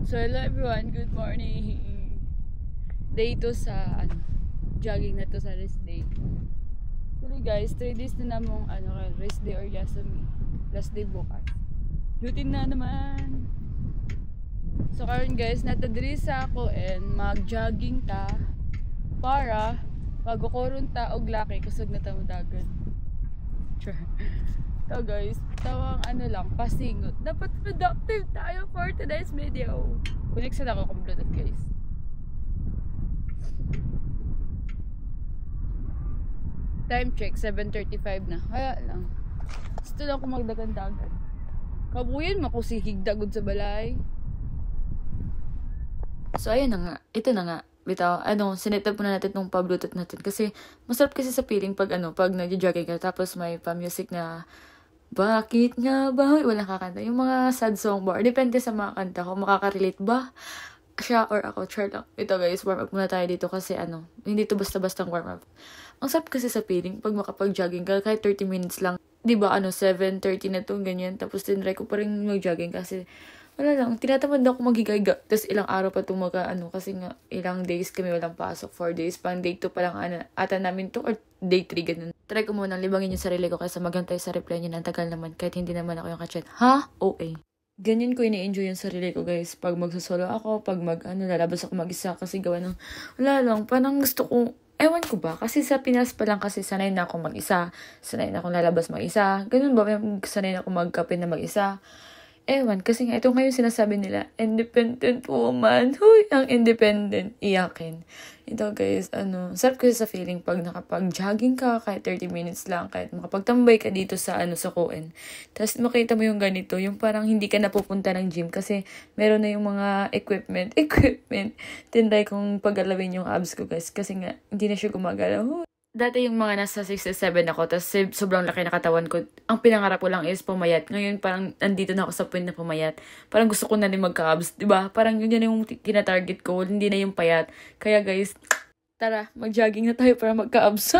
So hello everyone, good morning. Day 2 sa jogging na to sa rest day. Pero guys, 3 days na namong rest day or last day bukas. Duty na naman. So karon guys, natadiri sa ako and mag-jogging ta para pag-ukoron ta og laki kusog na ta dagan. Sure. So guys, tawang lang, pasingot. Dapat productive tayo for today's video. Connect sa ako kung Bluetooth guys. Time check, 7:35 na. Kaya lang. Gusto lang ako magdagan-dagan. Kabuyan, makusihig dagod sa balay. So ayun na nga, ito na nga. Bitaw, sinetap muna natin nung pa-Bluetooth natin. Kasi, masarap kasi sa feeling pag nag-jogging ka. Tapos may pa-music na bakit nga ba? Walang kakanta. Yung mga sad song ba? Depende sa mga kanta ko. Makaka-relate ba? Siya or ako. Char lang. Ito guys, warm up muna tayo dito kasi hindi to basta-bastang warm up. Ang sarap kasi sa feeling pag makapag-jogging ka kahit 30 minutes lang. Diba 7:30 na to, ganyan. Tapos tinry ko pa rin mag-jogging kasi wala lang, tinatamad na ako maghiga-higa. Tapos ilang araw pa itong kasi nga ilang days kami walang pasok. 4 days, pang day 2 pa lang ata namin to or day 3 ganun. Try ko muna libangin yung sarili ko kaysa maghantay sa reply niya. Tagal naman kahit hindi naman ako yung kachat. Ha? OA. Ganyan ko ini-enjoy yung sarili ko guys. Pag magsasolo ako, pag lalabas ako mag-isa kasi gawa ng wala lang, parang gusto ko, ewan ko ba, kasi sa Pinas pa lang kasi sanay na ako mag-isa. Sanay na akong lalabas mag-isa. Ganun ba? Sanay na ako magkape na mag-isa. Ewan, kasi nga, ito ngayon sinasabi nila, independent woman. Huy, ang independent. Iyakin. Ito guys, sarap kasi sa feeling pag nakapag-jogging ka, kahit 30 minutes lang, kahit makapagtambay ka dito sa Kuan. Tapos makita mo yung ganito, yung parang hindi ka napupunta ng gym kasi meron na yung mga equipment. Tinry kong pag-alawin yung abs ko guys, kasi nga, hindi na siya gumagalaw. Dati yung mga nasa 67 ako, tapos sobrang laki na katawan ko. Ang pinangarap ko lang is pumayat. Ngayon parang andito na ako sa point na pumayat. Parang gusto ko na rin magka-abs, diba? Parang yun yung tina-target ko, hindi na yung payat. Kaya guys, tara, mag-jogging na tayo para magka-abs.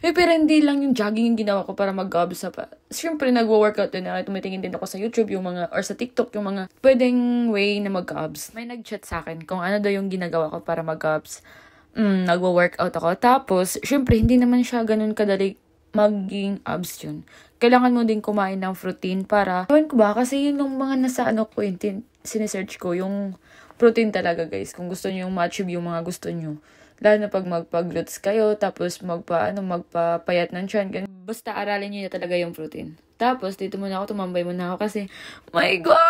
Pero hindi lang yung jogging yung ginawa ko para mag-abs. Siyempre, nagwo-workout din. Tumitingin din ako sa YouTube or sa TikTok yung mga pwedeng way na magka-abs. May nag-chat sa akin kung ano daw yung ginagawa ko para mag-abs. Nagwo-workout ako. Tapos, syempre, hindi naman siya ganun kadali maging abs yun. Kailangan mo din kumain ng protein para, ewan ko ba, kasi yun yung mga nasa sinesearch ko, yung protein talaga guys. Kung gusto nyo yung ma-achieve yung mga gusto nyo. Lalo na pag magpa-glutes kayo, tapos magpapayat ng tiyan. Ganun. Basta aralin nyo na talaga yung protein. Tapos, dito muna ako, tumambay muna ako kasi, my God!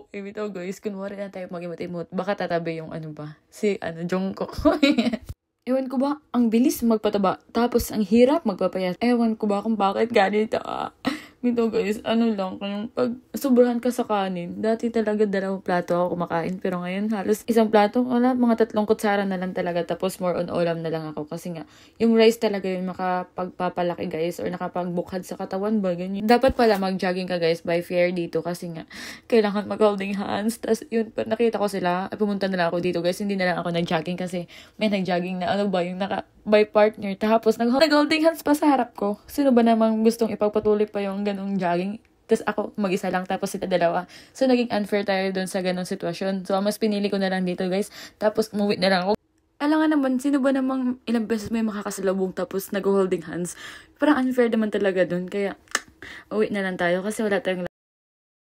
Bitaw guys, kunwari na tayo mag-imot-imot, baka tatabi yung Jungkook. Ewan ko ba, ang bilis magpataba, tapos ang hirap magpapayat. Ewan ko ba kung bakit ganito. Bitaw guys, yung pag sobrahan ka sa kanin, dati talaga 2 plato ako kumakain, pero ngayon halos 1 plato, mga 3 kutsara na lang talaga, tapos more on ulam na lang ako, kasi nga, yung rice talaga yun makapagpapalaki guys, or nakapagbukhad sa katawan ba, ganyan. Dapat pala mag-jogging ka guys, by fair dito, kasi nga, kailangan mag-holding hands, tas yun, nakita ko sila, pumunta na lang ako dito guys, hindi na lang ako nag-jogging, kasi may nag-jogging na, yung by partner, tapos nag-holding hands pa sa harap ko. Sino ba namang gustong ipagpatuloy pa yung ganong jogging? Tapos ako, mag-isa lang, tapos sila 2. So, naging unfair tayo doon sa ganong sitwasyon. So, mas pinili ko na lang dito, guys. Tapos, umuwi na lang ako. Alam nga naman, sino ba namang ilang beses may makakasalubong tapos nag-holding hands? Parang unfair naman talaga doon. Kaya, uwi na lang tayo kasi wala tayong